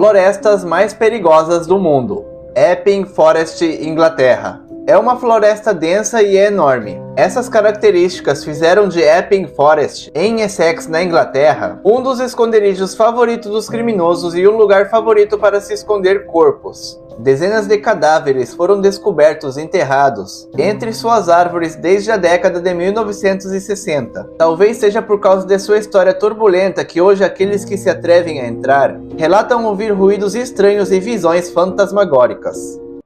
Florestas mais perigosas do mundo. Epping Forest, Inglaterra. É uma floresta densa e enorme. Essas características fizeram de Epping Forest, em Essex, na Inglaterra, um dos esconderijos favoritos dos criminosos e um lugar favorito para se esconder corpos. Dezenas de cadáveres foram descobertos enterrados entre suas árvores desde a década de 1960. Talvez seja por causa de sua história turbulenta que hoje aqueles que se atrevem a entrar relatam ouvir ruídos estranhos e visões fantasmagóricas.